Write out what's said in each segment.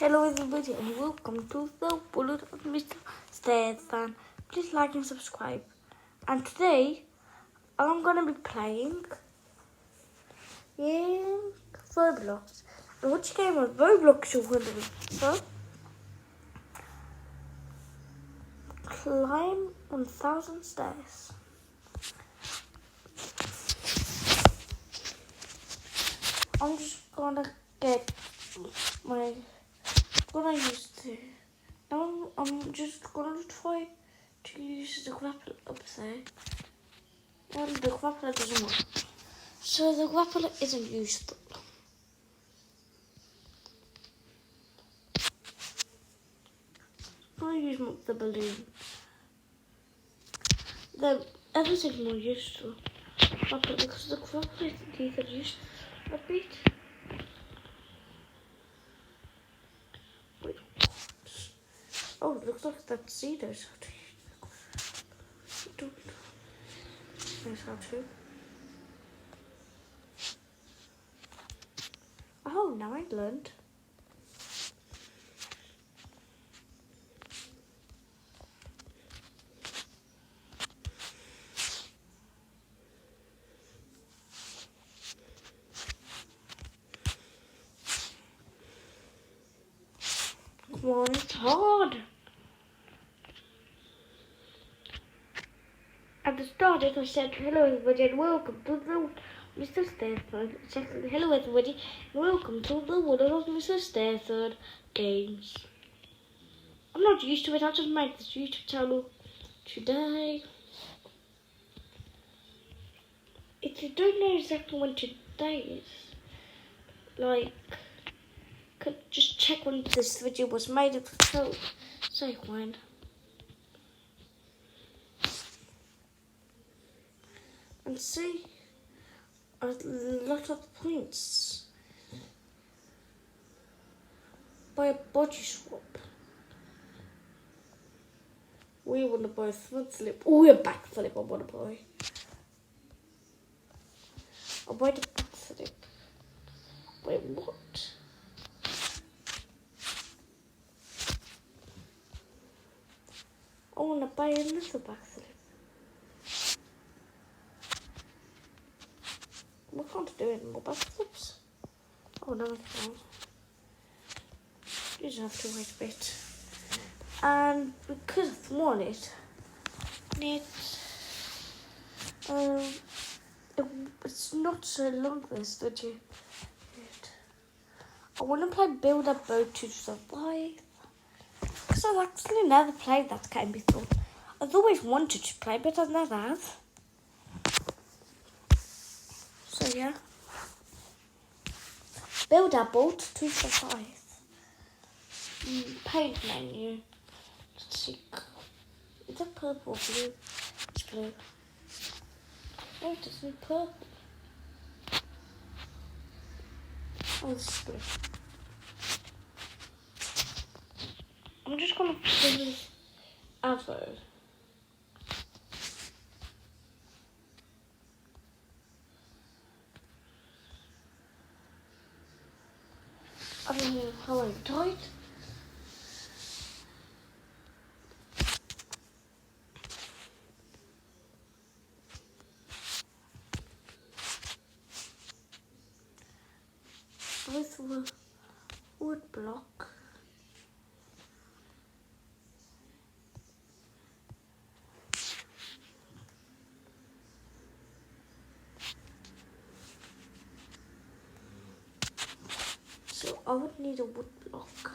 Hello everybody and welcome to the Bullet of Mr. Stefan. Please like and subscribe. And today I'm gonna be playing in Roblox. And which game of Roblox you're gonna be for? Climb 1,000 stairs. I'm just gonna get my gonna use the now I'm just gonna try to use the grappler up there. And the grappler doesn't work. So the grappler isn't useful. I'm gonna use the balloon. The everything's more useful. Because the grappler isn't either used a bit. Wait, what? Oh, it looks like that Cedars. Knows how to. Oh, now I learned. Come on, it's hard. At the start, I said hello everybody and welcome to the Mr. Stafford. Hello everybody and welcome to the world of Mr. Stafford games. I'm not used to it. I just made this YouTube channel today. If you don't know exactly when today is, like, could just check when this video was made. It was so when. And see a lot of points by a body swap. We want to buy a front flip. Oh, a back flip I want to buy. I'll buy the back flip. Wait, what? I want to buy another back flip. We can't do any more back flips. Oh, no, we can't. You just have to wait a bit. And because of Wallet, it's not so long this video. I want to play Build a Boat to Survive. Because I've actually never played that game before. I've always wanted to play, but I've never have. So yeah. Build a boat to survive. Paint menu. Let's see. Is it purple or blue? It's blue. Oh, it isn't purple. Oh, this is blue. I'm just gonna put this arrow. I don't know how I died. With a wood block. So I would need a wood block.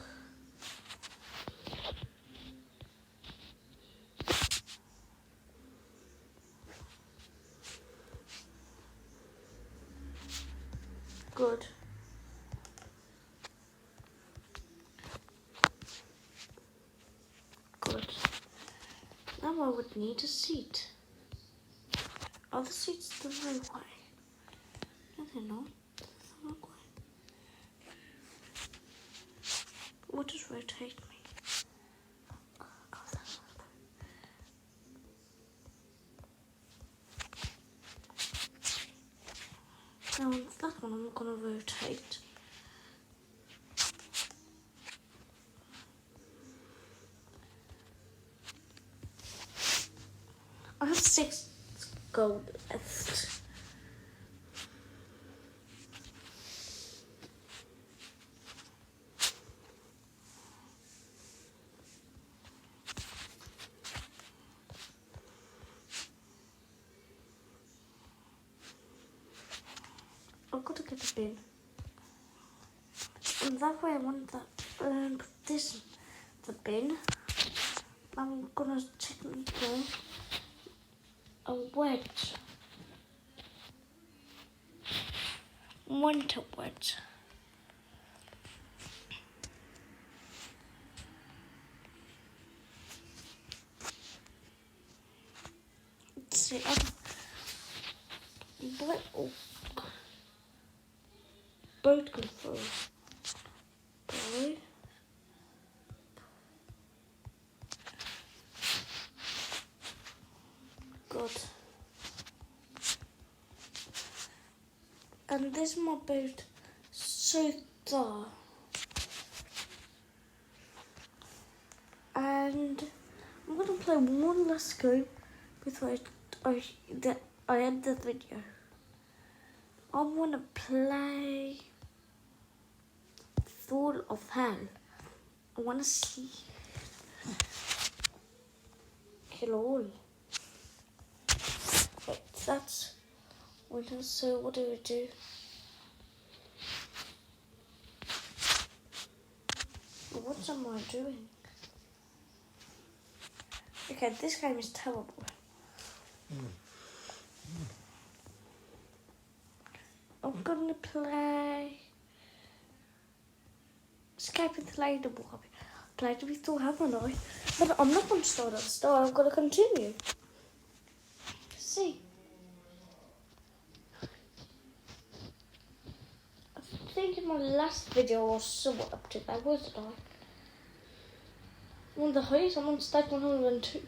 Good. Good. Now I would need a seat. Are the seats the right way? No, they're not. They're the wrong way. What does rotate me? Oh, that's not. Now that one I'm gonna rotate. 6 go left. I've got to get a bin. And that way I want that put this in the bin. I'm gonna technically a wedge. Winter wedge. Let's see. Boat control. Boy. God. And this is my boat so dark. And I'm gonna play one last game before I end the video. I wanna play Fall of Hell. I wanna see kill all. Right, that's winter. So what do we do? What am I doing? Okay, this game is terrible. I'm gonna play Escaping the Ladybug. Played it before, haven't I? But I'm not gonna start at the start. I'm gonna continue. See, I think in my last video I was somewhat up to that, wasn't I? One of the highest. I'm on stage 102.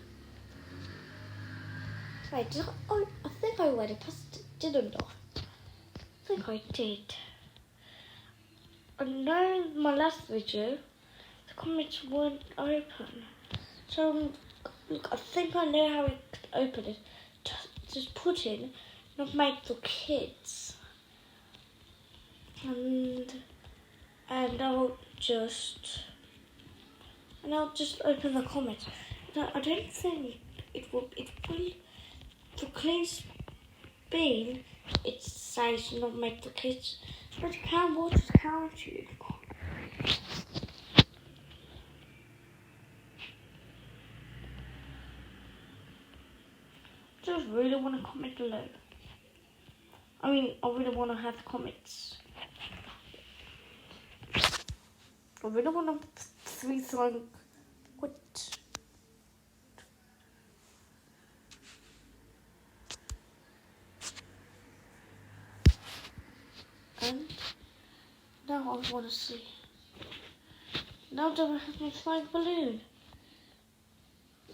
Wait, I think I already passed it, didn't I? I think I did. I know in my last video, the comments weren't open. So, look, I think I know how we could open it. Just put in, not make the kids. And I'll just open the comments. No, I don't think it will, for clean bean, it says not make the kids, but you can watch it, can't you? Just really want to comment below. I mean, I really want to have comments. I really want to 3 song. What? And now I want to see. Now do I have my flying balloon?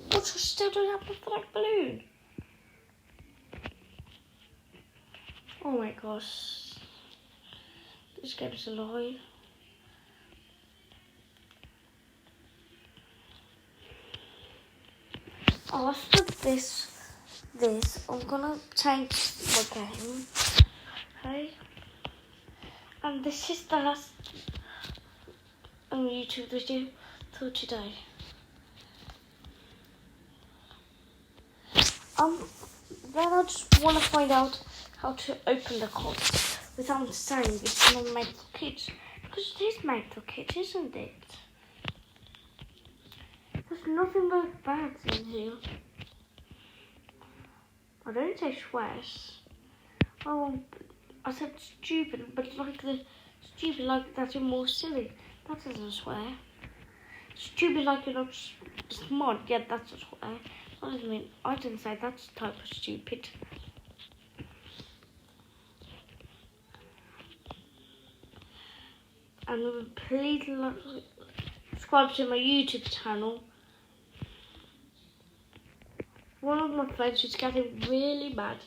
What? I still don't have my flying balloon. Oh my gosh. This game is alive. Oh, after this, I'm gonna change my game. Okay? And this is the last YouTube video for today. Then I just want to find out how to open the cards without saying it's not made for kids. Because it is made for kids, isn't it? There's nothing but bad in here. I don't say swears. Oh, I said stupid, but like the stupid like that you're more silly. That doesn't swear. Stupid like you're not smart. Yeah, that's a swear. I didn't say that's type of stupid. And please subscribe to my YouTube channel. One of my friends is getting really mad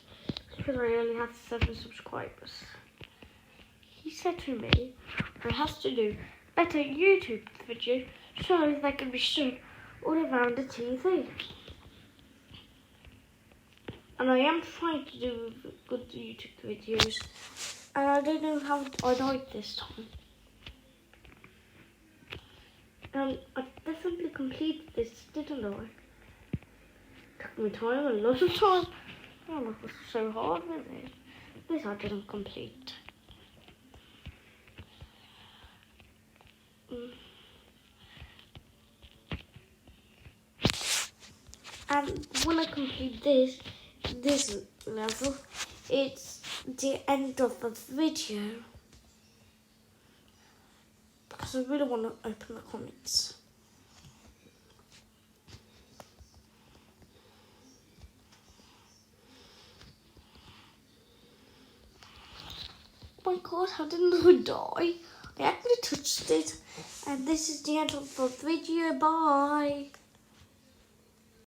because I only have 7 subscribers. He said to me I have to do better YouTube videos so they can be shown all around the TV. And I am trying to do good YouTube videos. And I don't know how I died this time. And I definitely completed this, didn't I? Took me time, a lot of time. Oh, it was so hard with it. This I didn't complete. And when I complete this level, it's the end of the video. Because I really want to open the comments. Oh my god, how didn't I die? I actually touched it. And this is the end of the video. Bye.